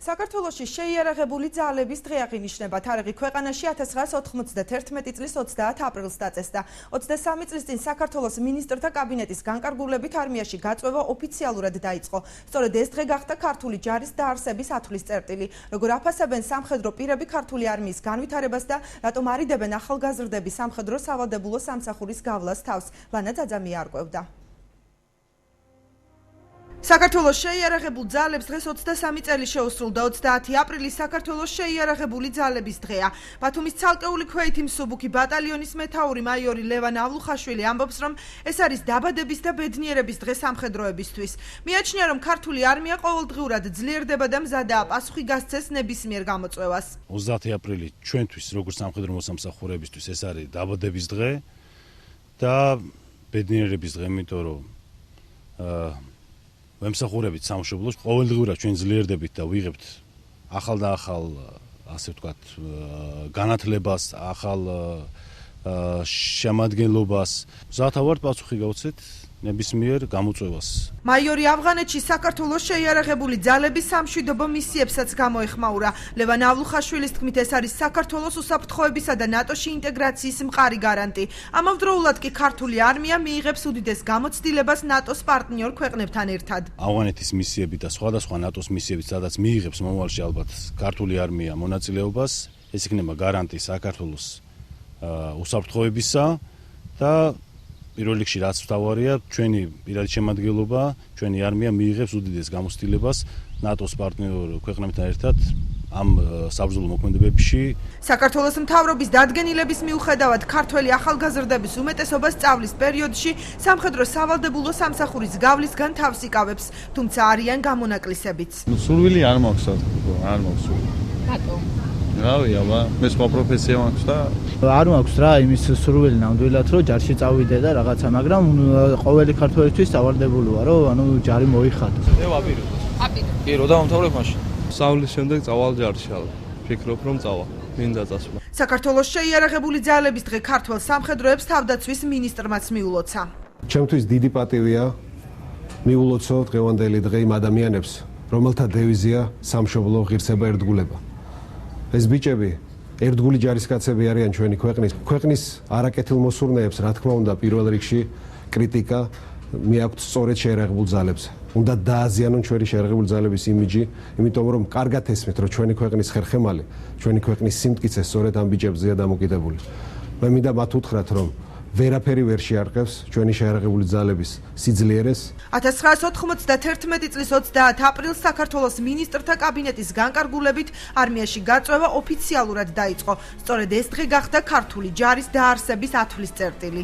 საქართველოში შეიარაღებული ძალების დღე აღინიშნება. თარიღი ქვეყანაში 1991 წლის 30 აპრილს დაწესდა. 23 წლის წინ საქართველოს მინისტრთა კაბინეტის განკარგულებით არმიაში გაწვევა ოფიციალურად დაიწყო. სწორედ ეს დღე გახდა ქართული ჯარის დაარსების ათვლის წერტილი. როგორ აფასებენ სამხედრო პირები ქართული არმიის განვითარებას და რატომ არიდებენ ახალგაზრდები სამხედრო სავალდებულო სამსახურის გავლას თავს? ლანა ძაძამი არკვევდა. საქართველოს შეიარაღებულ ძალებს დღეს 23 წელი შეუსრულდა. 30 აპრილი საქართველოს შეიარაღებული ძალების დღეა. ბათუმის ცალკეული ქვეითი მსუბუქი ბატალიონის მეთაური მაიორი ლევან ავლუხაშვილი ამბობს, რომ ეს არის დაბადების და ბედნიერების დღე სამხედროებისთვის. მიაჩნია, რომ ქართული არმია ყოველდღიურად ძლიერდება და მზადაა პასუხი გასცეს ნებისმიერ გამოწვევას. 30 აპრილი ჩვენთვის, როგორც სამხედრო მოსამსახურეებისთვის, ეს არის დაბადების დღე და ბედნიერების დღე, იმიტომ რომ ვემსახურებით სამშობლოს, ყოველდღიურად ჩვენ ძლიერდებით და ვიღებთ ახალ და ახალ, ასე ვთქვათ, განათლებას, ახალ შემადგენლობას. მზათა ვართ პასუხი გავცეთ ნებისმიერ გამოწვევას. მაიორი ავღანეთში საქართველოს შეიარაღებული ძალების სამშვიდობო მისიებსაც გამოეხმაურა. ლევან ავლუხაშვილის თქმით, ეს არის საქართველოს უსაფრთხოებისა და ნატოში ინტეგრაციის მყარი გარანტი. ამავდროულად კი ქართული არმია მიიღებს უდიდეს გამოცდილებას ნატოს პარტნიორ ქვეყნებთან ერთად. ავღანეთის მისიები და სხვადასხვა ნატოს მისიები, სადაც მიიღებს მომავალში ალბათ ქართული არმია მონაწილეობას, ეს იქნება გარანტი საქართველოს უსაფრთხოებისა და პირველ რიგში რაც მთავარია, ჩვენი პირადი შემადგენლობა, ჩვენი არმია მიიღებს უდიდეს გამოცდილებას ნატოს პარტნიორ ქვეყნებთან ერთად ამ საბრძოლო მოქმედებებში. საქართველოს მთავრობის დადგენილების მიუხედავად, ქართველი ახალგაზრდების უმეტესობა სწავლის პერიოდში სამხედრო სავალდებულო სამსახურის გავლისგან თავს იკავებს, თუმცა არიან გამონაკლისებიც. სურვილი არ მაქვს, არ მაქვს სურვილი. რატომ? რავი, აბა, მე სხვა პროფესია მაქვს და არ მაქვს რა იმის სურვილი ნამდვილად რომ ჯარში წავიდე და რაღაცა, მაგრამ ყოველი ქართველისთვის სავალდებულოა რომ ანუ ჯარი მოიხადოს. მე ვაპირებ. აპირებ. კი, რო დავამთავრებ მაშინ. სწავლის შემდეგ წავალ ჯარში ალბათ. ფიქრობ რომ წავალ. მინდა წასვლა. საქართველოს შეიარაღებული ძალების დღე ქართველ სამხედროებს თავდაცვის მინისტრმაც მიულოცა. ჩემთვის დიდი პატივია მიულოცო დღევანდელი დღე იმ ადამიანებს, რომელთა დევიზია სამშობლო ღირსება ერთგულება. ეს ბიჭები ერთგული ჯარისკაცები არიან ჩვენი ქვეყნის არაკეთილ მოსურნეებს, რა თქმა უნდა, პირველ რიგში კრიტიკა მიაქვთ სწორედ შეიარაღებულ ძალებს. უნდა დააზიანონ ჩვენი შეიარაღებული ძალების იმიჯი, იმიტომ რომ კარგად ესმით, რომ ჩვენი ქვეყნის ხერხემალი, ჩვენი ქვეყნის სიმტკიცე სწორედ ამ ბიჭებზეა დამოკიდებული. მე მინდა მათ უთხრათ, რომ ვერაფერი ვერ შეარყევს ჩვენი შეიარაღებული ძალების სიძლიერეს. 1991 წლის 30 აპრილს საქართველოს მინისტრთა კაბინეტის განკარგულებით არმიაში გაწვევა ოფიციალურად დაიწყო. სწორედ ეს დღე გახდა ქართული ჯარის დაარსების ათვლის წერტილი.